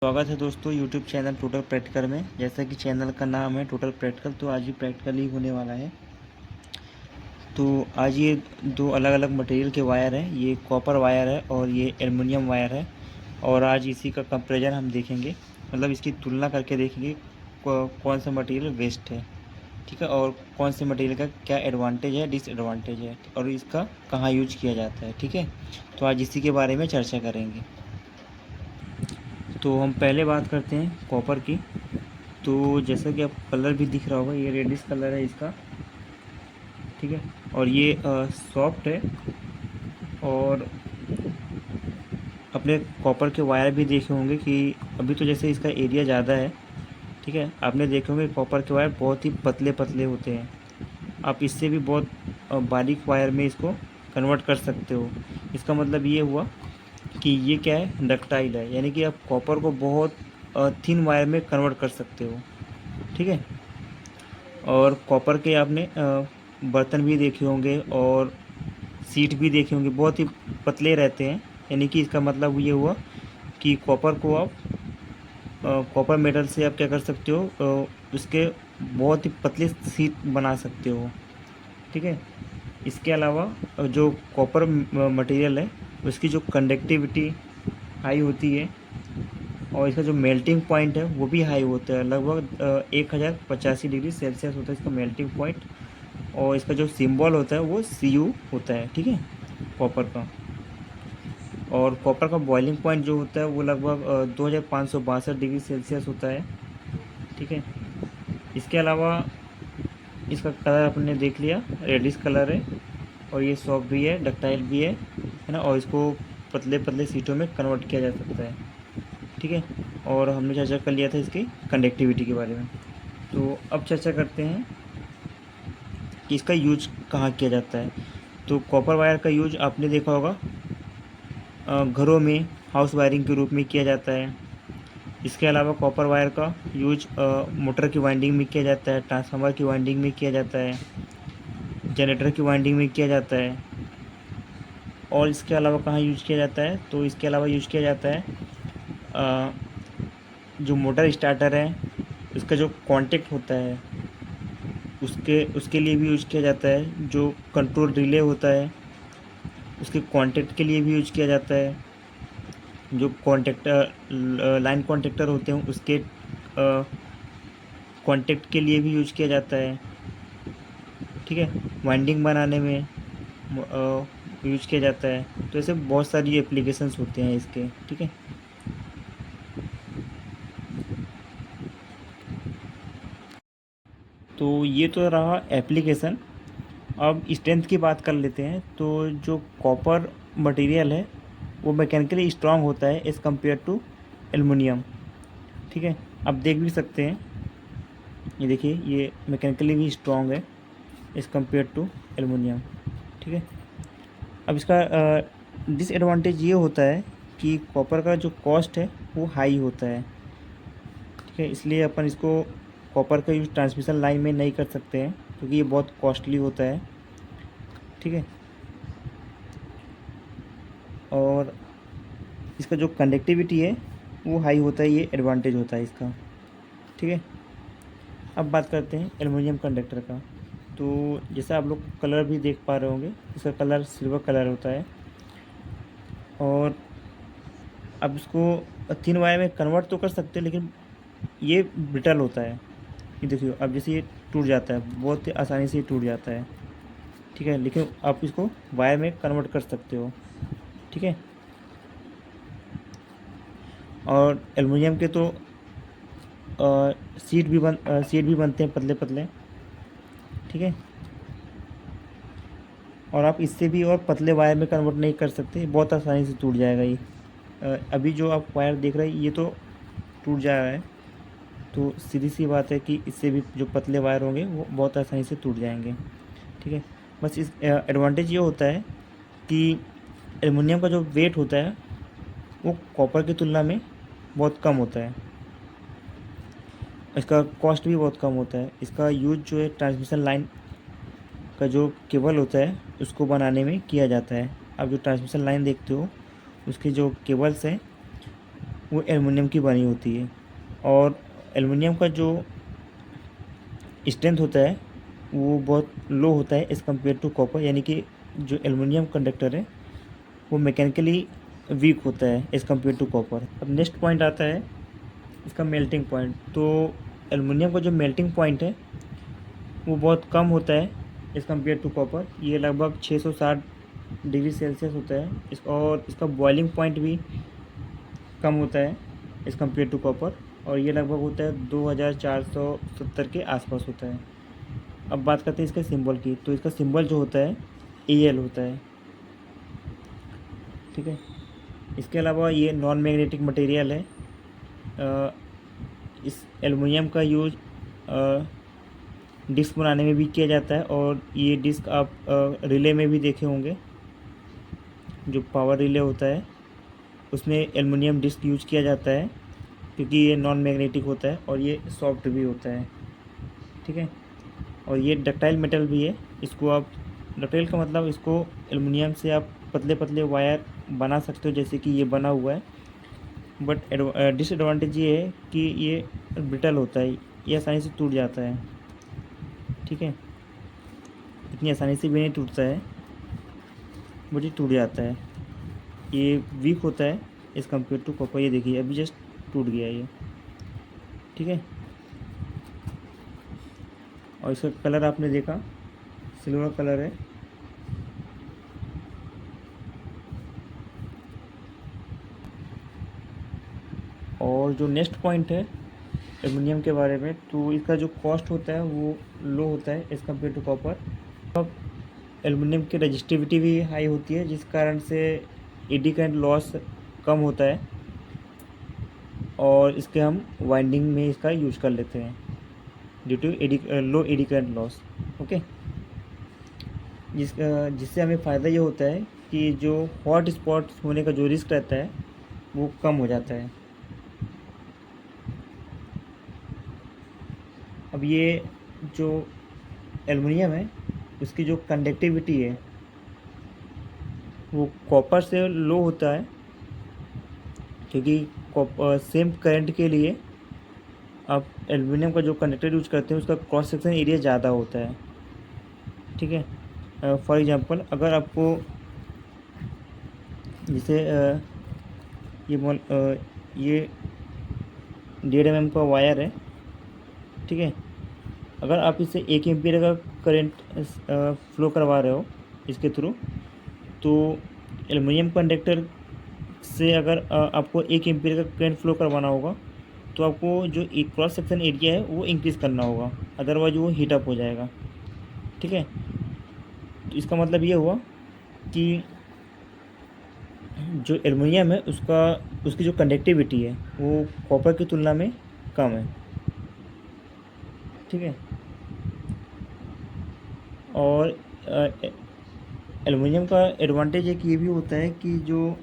स्वागत है दोस्तों यूट्यूब चैनल टोटल प्रैक्टिकल में। जैसा कि चैनल का नाम है टोटल प्रैक्टिकल, तो आज ही प्रैक्टिकल ही होने वाला है। तो आज ये दो अलग अलग मटेरियल के वायर हैं, ये कॉपर वायर है और ये एल्युमिनियम वायर है। और आज इसी का कंपैरिजन हम देखेंगे, मतलब इसकी तुलना करके देखेंगे कौन सा मटेरियल बेस्ट है, ठीक है, और कौन से मटेरियल का क्या एडवांटेज है, डिसएडवांटेज है, और इसका कहाँ यूज किया जाता है, ठीक है। तो आज इसी के बारे में चर्चा करेंगे। तो हम पहले बात करते हैं कॉपर की। तो जैसा कि आपको कलर भी दिख रहा होगा, ये रेडिश कलर है इसका, ठीक है। और ये सॉफ्ट है। और अपने कॉपर के वायर भी देखे होंगे कि अभी तो जैसे इसका एरिया ज़्यादा है, ठीक है, आपने देखे होंगे कॉपर के वायर बहुत ही पतले पतले होते हैं। आप इससे भी बहुत बारीक वायर में इसको कन्वर्ट कर सकते हो। इसका मतलब ये हुआ कि ये क्या है, डक्टाइल है, यानी कि आप कॉपर को बहुत थिन वायर में कन्वर्ट कर सकते हो, ठीक है। और कॉपर के आपने बर्तन भी देखे होंगे और सीट भी देखे होंगे, बहुत ही पतले रहते हैं। यानी कि इसका मतलब ये हुआ कि कॉपर को आप कॉपर मेटल से आप क्या कर सकते हो, उसके बहुत ही पतले सीट बना सकते हो, ठीक है। इसके अलावा जो कॉपर मटेरियल है उसकी जो कंडक्टिविटी हाई होती है और इसका जो मेल्टिंग पॉइंट है वो भी हाई होता है, लगभग 1085 डिग्री सेल्सियस होता है इसका मेल्टिंग पॉइंट। और इसका जो सिंबल होता है वो Cu होता है, ठीक है, कॉपर का। और कॉपर का बॉइलिंग पॉइंट जो होता है वो लगभग 2562 डिग्री सेल्सियस होता है, ठीक है। इसके अलावा इसका कलर आपने देख लिया, रेडिश कलर है और ये सॉफ्ट भी है, डक्टाइल भी है ना। और इसको पतले पतले सीटों में कन्वर्ट किया जा सकता है, ठीक है। और हमने चर्चा कर लिया था इसकी कंडक्टिविटी के बारे में। तो अब चर्चा करते हैं कि इसका यूज कहाँ किया जाता है। तो कॉपर वायर का यूज आपने देखा होगा, घरों में हाउस वायरिंग के रूप में किया जाता है। इसके अलावा कॉपर वायर का यूज मोटर की वाइंडिंग में किया जाता है, ट्रांसफार्मर की वाइंडिंग में किया जाता है, जनरेटर की वाइंडिंग में किया जाता है। और इसके अलावा कहाँ यूज किया जाता है, तो इसके अलावा यूज किया जाता है अ, जो मोटर स्टार्टर है उसका जो कॉन्टेक्ट होता है उसके लिए भी यूज किया जाता है। जो कंट्रोल रिले होता है उसके कॉन्टेक्ट के लिए भी यूज किया जाता है। जो कॉन्टेक्टर लाइन कॉन्टेक्टर होते हैं उसके कॉन्टेक्ट के लिए भी यूज किया जाता है, ठीक है। वाइंडिंग बनाने में यूज किया जाता है। तो ऐसे बहुत सारी एप्लीकेशंस होते हैं इसके, ठीक है। तो ये तो रहा एप्लीकेशन। अब स्ट्रेंथ की बात कर लेते हैं। तो जो कॉपर मटेरियल है वो मैकेनिकली स्ट्रांग होता है एज़ कम्पेयर टू एलुमिनियम, ठीक है। आप देख भी सकते हैं, ये देखिए, ये मैकेनिकली भी स्ट्रांग है एज़ कम्पेयर टू एलुमिनियम, ठीक है। अब इसका डिसएडवांटेज ये होता है कि कॉपर का जो कॉस्ट है वो हाई होता है, ठीक है। इसलिए अपन इसको कॉपर का यूज़ ट्रांसमिशन लाइन में नहीं कर सकते हैं क्योंकि ये बहुत कॉस्टली होता है, ठीक है। और इसका जो कंडक्टिविटी है वो हाई होता है, ये एडवांटेज होता है इसका, ठीक है। अब बात करते हैं एल्युमिनियम कंडक्टर का। तो जैसे आप लोग कलर भी देख पा रहे होंगे, इसका कलर सिल्वर कलर होता है। और अब इसको थिन वायर में कन्वर्ट तो कर सकते हैं लेकिन ये ब्रिटल होता है। ये देखिए, अब जैसे ये टूट जाता है, बहुत ही आसानी से ये टूट जाता है, ठीक है। लेकिन आप इसको वायर में कन्वर्ट कर सकते हो, ठीक है। और एल्युमिनियम के तो सीट भी बनते हैं पतले पतले, ठीक है। और आप इससे भी और पतले वायर में कन्वर्ट नहीं कर सकते, बहुत आसानी से टूट जाएगा ये। अभी जो आप वायर देख रहे हैं ये तो टूट जा रहा है, तो सीधी सी बात है कि इससे भी जो पतले वायर होंगे वो बहुत आसानी से टूट जाएंगे, ठीक है। बस इस एडवांटेज ये होता है कि एल्युमिनियम का जो वेट होता है वो कॉपर की तुलना में बहुत कम होता है। इसका कॉस्ट भी बहुत कम होता है। इसका यूज जो है ट्रांसमिशन लाइन का जो केबल होता है उसको बनाने में किया जाता है। आप जो ट्रांसमिशन लाइन देखते हो उसके जो केबल्स हैं वो एलुमिनियम की बनी होती है। और एलुमिनियम का जो स्ट्रेंथ होता है वो बहुत लो होता है एज़ कम्पेयर टू कॉपर, यानी कि जो एलुमिनियम कंडक्टर है वो मैकेनिकली वीक होता है एज़ कम्पेयर टू कॉपर। अब नेक्स्ट पॉइंट आता है इसका मेल्टिंग पॉइंट। तो एलुमिनियम का जो मेल्टिंग पॉइंट है वो बहुत कम होता है एज़ कम्पेयर टू कॉपर। ये लगभग 660 डिग्री सेल्सियस होता है और इसका बॉइलिंग पॉइंट भी कम होता है एज़ कम्पेयर टू कॉपर, और ये लगभग होता है 2470 के आसपास होता है। अब बात करते हैं इसके सिंबल की। तो इसका सिंबल जो होता है AL होता है, ठीक है। इसके अलावा ये नॉन मैग्नेटिक मटेरियल है। इस एलुमिनियम का यूज डिस्क बनाने में भी किया जाता है, और ये डिस्क आप रिले में भी देखे होंगे, जो पावर रिले होता है उसमें एलुमिनियम डिस्क यूज किया जाता है, क्योंकि ये नॉन मैग्नेटिक होता है और ये सॉफ्ट भी होता है, ठीक है। और ये डक्टाइल मेटल भी है। इसको आप, डक्टाइल का मतलब इसको एलुमिनियम से आप पतले पतले वायर बना सकते हो, जैसे कि ये बना हुआ है। बट डिसएडवांटेज ये है कि ये ब्रिटल होता है, ये आसानी से टूट जाता है, ठीक है। इतनी आसानी से भी नहीं टूटता है, बट ये टूट जाता है। ये वीक होता है एज़ कम्पेयर टू कॉपर। ये देखिए अभी जस्ट टूट गया ये, ठीक है। और इसका कलर आपने देखा सिल्वर कलर है। और जो नेक्स्ट पॉइंट है एलुमिनियम के बारे में, तो इसका जो कॉस्ट होता है वो लो होता है एज़ कम्पेयर टू कॉपर। अब एलुमिनियम की रजिस्टिविटी भी हाई होती है, जिस कारण से एडी करंट लॉस कम होता है, और इसके हम वाइंडिंग में इसका यूज कर लेते हैं due to low eddy current loss, okay. जिससे हमें फ़ायदा ये होता है कि जो हॉट स्पॉट होने का जो रिस्क रहता है वो कम हो जाता है। अब ये जो एलुमिनियम है उसकी जो कंडक्टिविटी है वो कॉपर से लो होता है, क्योंकि सेम करंट के लिए आप एलुमिनियम का जो कंडक्टर यूज करते हैं उसका क्रॉस सेक्शन एरिया ज़्यादा होता है, ठीक है। फॉर एग्जांपल अगर आपको जैसे ये 1.5 mm का वायर है, ठीक है। अगर आप इससे 1 एम्पीयर का करंट फ्लो करवा रहे हो इसके थ्रू, तो एलुमिनियम कंडक्टर से अगर आपको 1 एम्पीयर का करंट फ्लो करवाना होगा तो आपको जो एक क्रॉस सेक्शन एरिया है वो इंक्रीज़ करना होगा, अदरवाइज वो हीट अप हो जाएगा, ठीक है। तो इसका मतलब ये हुआ कि जो एलुमिनियम है उसकी जो कंडक्टिविटी है वो कॉपर की तुलना में कम है, ठीक है। और एलुमिनियम का एडवांटेज एक ये भी होता है कि जो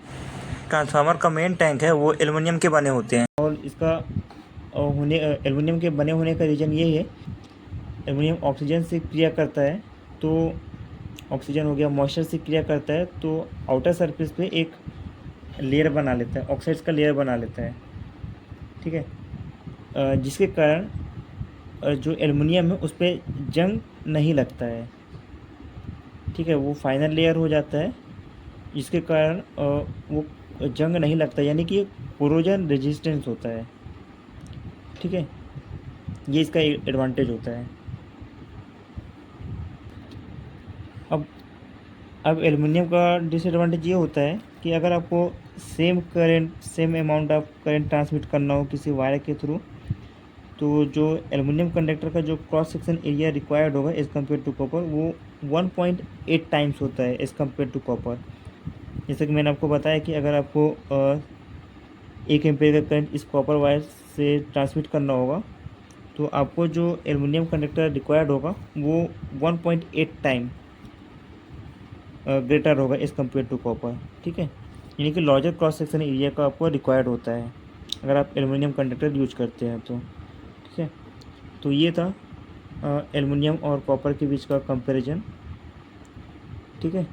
ट्रांसफार्मर का मेन टैंक है वो एलुमिनियम के बने होते हैं, और इसका एलुमिनियम के बने होने का रीज़न यही है, एलुमिनियम ऑक्सीजन से क्रिया करता है, तो ऑक्सीजन हो गया, मॉइस्चर से क्रिया करता है, तो आउटर सरफेस पे एक लेयर बना लेता है, ऑक्साइड्स का लेयर बना लेता है, ठीक है। जिसके कारण जो एलुमिनियम है उस पर जंग नहीं लगता है, ठीक है। वो फाइनल लेयर हो जाता है, जिसके कारण वो जंग नहीं लगता, यानी कि कोरोजन रेजिस्टेंस होता है, ठीक है। ये इसका एडवांटेज होता है। अब एलुमिनियम का डिसएडवांटेज ये होता है कि अगर आपको same amount of current transmit करना हो किसी वायर के थ्रू, तो जो एलुमिनियम कंडक्टर का जो क्रॉस सेक्शन एरिया रिक्वायर्ड होगा एज़ कम्पेयर टू कॉपर वो 1.8 टाइम्स होता है एज़ कम्पेयर टू कॉपर। जैसे कि मैंने आपको बताया कि अगर आपको 1 एम्पीयर का करंट इस कॉपर वायर से ट्रांसमिट करना होगा, तो आपको जो एलुमिनियम कंडक्टर रिक्वायर्ड होगा वो 1.8 टाइम ग्रेटर होगा एज़ कम्पेयर टू कॉपर, ठीक है। यानी कि लार्जर क्रॉस सेक्शन एरिया का आपको रिक्वायर्ड होता है अगर आप एलुमिनियम कंडक्टर यूज करते हैं तो, ठीक है। तो ये था एलुमिनियम और कॉपर के बीच का कंपैरिजन, ठीक है।